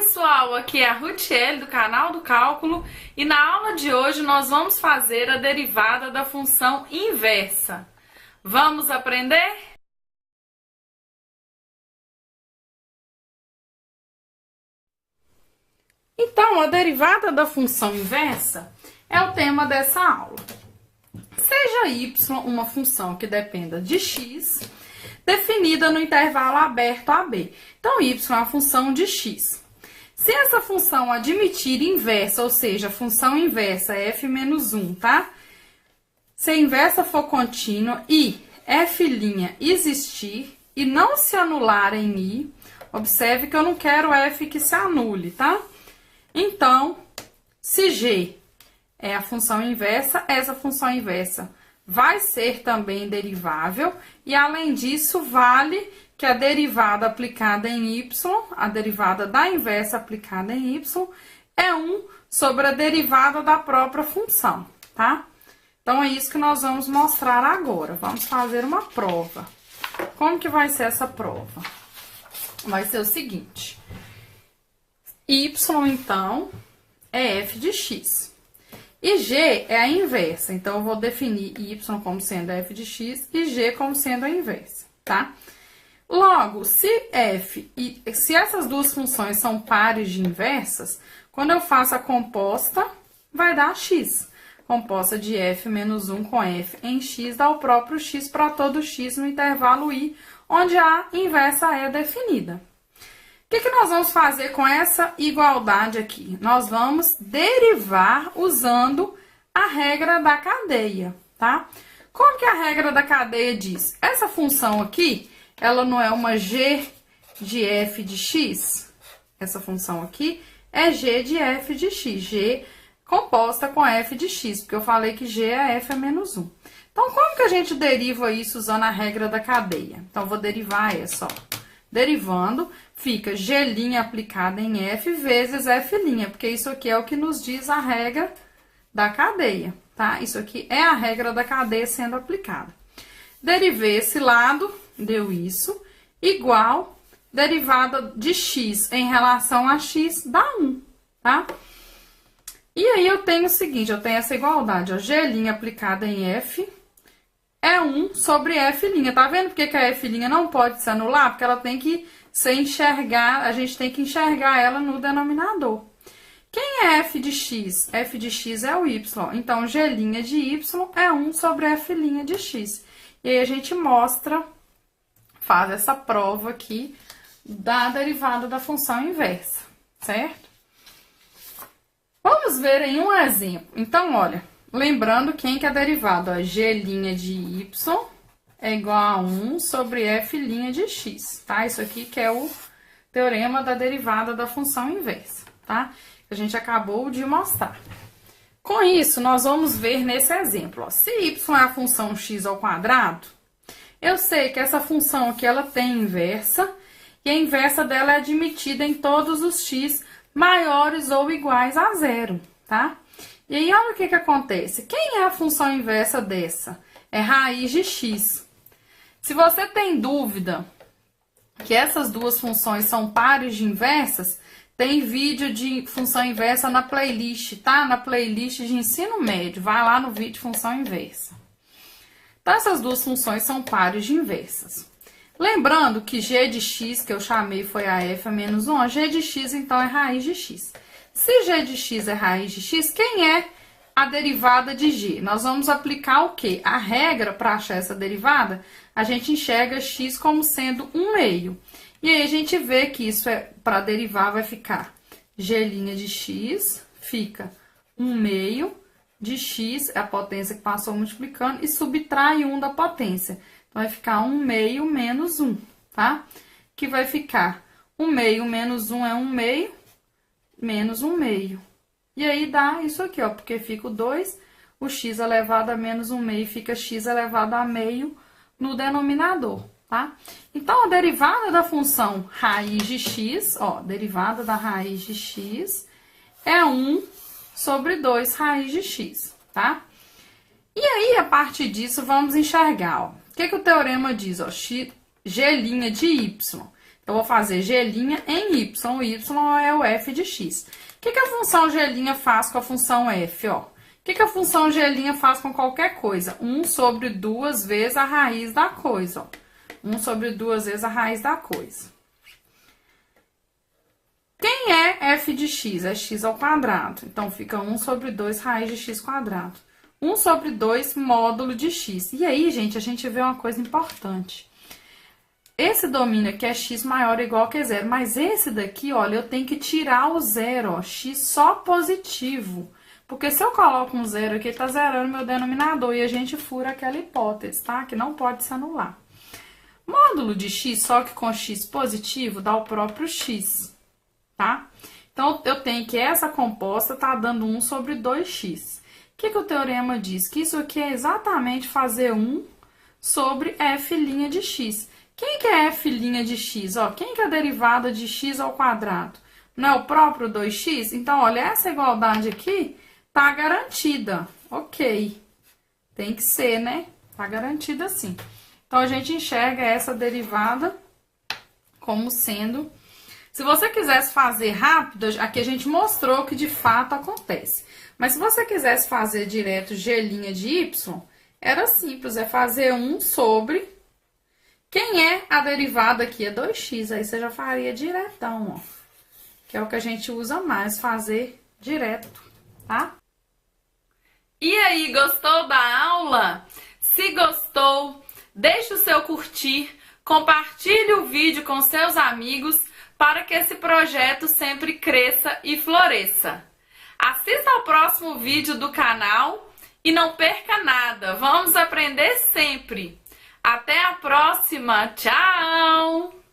pessoal, aqui é a Rutiele do canal do Cálculo e na aula de hoje nós vamos fazer a derivada da função inversa. Vamos aprender? Então, a derivada da função inversa é o tema dessa aula. Seja y uma função que dependa de x, definida no intervalo aberto AB. Então, y é uma função de x. Se essa função admitir inversa, ou seja, a função inversa é f menos 1, tá? Se a inversa for contínua e f' existir e não se anular em i, observe que eu não quero f que se anule, tá? Então, se g é a função inversa, essa função inversa vai ser também derivável e, além disso, vale que a derivada aplicada em y, a derivada da inversa aplicada em y, é 1 sobre a derivada da própria função, tá? Então, é isso que nós vamos mostrar agora. Vamos fazer uma prova. Como que vai ser essa prova? Vai ser o seguinte. Y, então, é f de x. E g é a inversa. Então, eu vou definir y como sendo f de x e g como sendo a inversa, tá? Logo, se essas duas funções são pares de inversas, quando eu faço a composta, vai dar x. Composta de f menos 1 com f em x dá o próprio x para todo x no intervalo i, onde a inversa é definida. O que nós vamos fazer com essa igualdade aqui? Nós vamos derivar usando a regra da cadeia, tá? Como que a regra da cadeia diz? Essa função aqui, ela não é uma g de f de x? Essa função aqui é g de f de x, g composta com f de x, porque eu falei que g é f menos 1. Então, como que a gente deriva isso usando a regra da cadeia? Então, eu vou derivar essa, ó. Derivando, fica g' aplicada em f vezes f', porque isso aqui é o que nos diz a regra da cadeia, tá? Isso aqui é a regra da cadeia sendo aplicada. Derivei esse lado, deu isso, igual derivada de x em relação a x dá 1, tá? E aí, eu tenho o seguinte, eu tenho essa igualdade, ó, g' aplicada em f é 1 sobre f'. Tá vendo porque que a f' não pode se anular? Porque ela tem que ser enxergar, a gente tem que enxergar ela no denominador. Quem é f de x? F de x é o y. Então, g' de y é 1 sobre f' de x. E aí, a gente mostra, faz essa prova aqui da derivada da função inversa, certo? Vamos ver em um exemplo. Então, olha, lembrando quem que é derivado, ó, g' de y é igual a 1 sobre f' de x, tá? Isso aqui que é o teorema da derivada da função inversa, tá? Que a gente acabou de mostrar. Com isso, nós vamos ver nesse exemplo, ó, se y é a função x ao quadrado, eu sei que essa função aqui, ela tem inversa, e a inversa dela é admitida em todos os x maiores ou iguais a zero, tá? E aí, olha o que acontece. Quem é a função inversa dessa? É raiz de x. Se você tem dúvida que essas duas funções são pares de inversas, tem vídeo de função inversa na playlist, tá? Na playlist de ensino médio. Vai lá no vídeo de função inversa. Então, essas duas funções são pares de inversas. Lembrando que g de x, que eu chamei, foi a f menos 1, g de x, então, é raiz de x. Se g de x é raiz de x, quem é a derivada de g? Nós vamos aplicar o quê? A regra para achar essa derivada, a gente enxerga x como sendo 1 meio. E aí, a gente vê que isso para derivar vai ficar g' de x, fica 1 meio de x, é a potência que passou multiplicando, e subtrai 1 da potência. Então, vai ficar 1 meio menos 1, tá? Que vai ficar 1 meio menos 1 é 1 meio, menos 1 meio. E aí, dá isso aqui, ó, porque fica o 2, o x elevado a menos 1 meio fica x elevado a meio no denominador, tá? Então, a derivada da função raiz de x, ó, derivada da raiz de x é 1 sobre 2 raiz de x, tá? E aí, a partir disso, vamos enxergar, ó. O que o teorema diz, ó? G' de y. Então, eu vou fazer g' em y. O y é o f de x. O que a função g' faz com a função f, ó? O que a função g' faz com qualquer coisa? 1 sobre 2 vezes a raiz da coisa, ó. 1 sobre 2 vezes a raiz da coisa. Quem é f de x? É x ao quadrado. Então, fica 1 sobre 2 raiz de x quadrado. 1 sobre 2 módulo de x. E aí, gente, a gente vê uma coisa importante. Esse domínio aqui é x maior ou igual que zero, mas esse daqui, olha, eu tenho que tirar o zero, ó, x só positivo. Porque se eu coloco um zero aqui, tá zerando meu denominador e a gente fura aquela hipótese, tá? Que não pode se anular. Módulo de x, só que com x positivo, dá o próprio x, tá? Então, eu tenho que essa composta tá dando 1 sobre 2x. O que o teorema diz? Que isso aqui é exatamente fazer 1 sobre f' de x. Quem que é f' de x? Ó, quem que é a derivada de x ao quadrado? Não é o próprio 2x? Então, olha, essa igualdade aqui tá garantida. Ok. Tem que ser, né? Tá garantida sim. Então, a gente enxerga essa derivada como sendo... Se você quisesse fazer rápido, aqui a gente mostrou que de fato acontece. Mas se você quisesse fazer direto g' de y, era simples, é fazer 1 sobre... Quem é a derivada aqui? É 2x, aí você já faria diretão, ó. Que é o que a gente usa mais, fazer direto, tá? E aí, gostou da aula? Se gostou, deixe o seu curtir, compartilhe o vídeo com seus amigos para que esse projeto sempre cresça e floresça. Assista ao próximo vídeo do canal e não perca nada, vamos aprender sempre! Até a próxima! Tchau!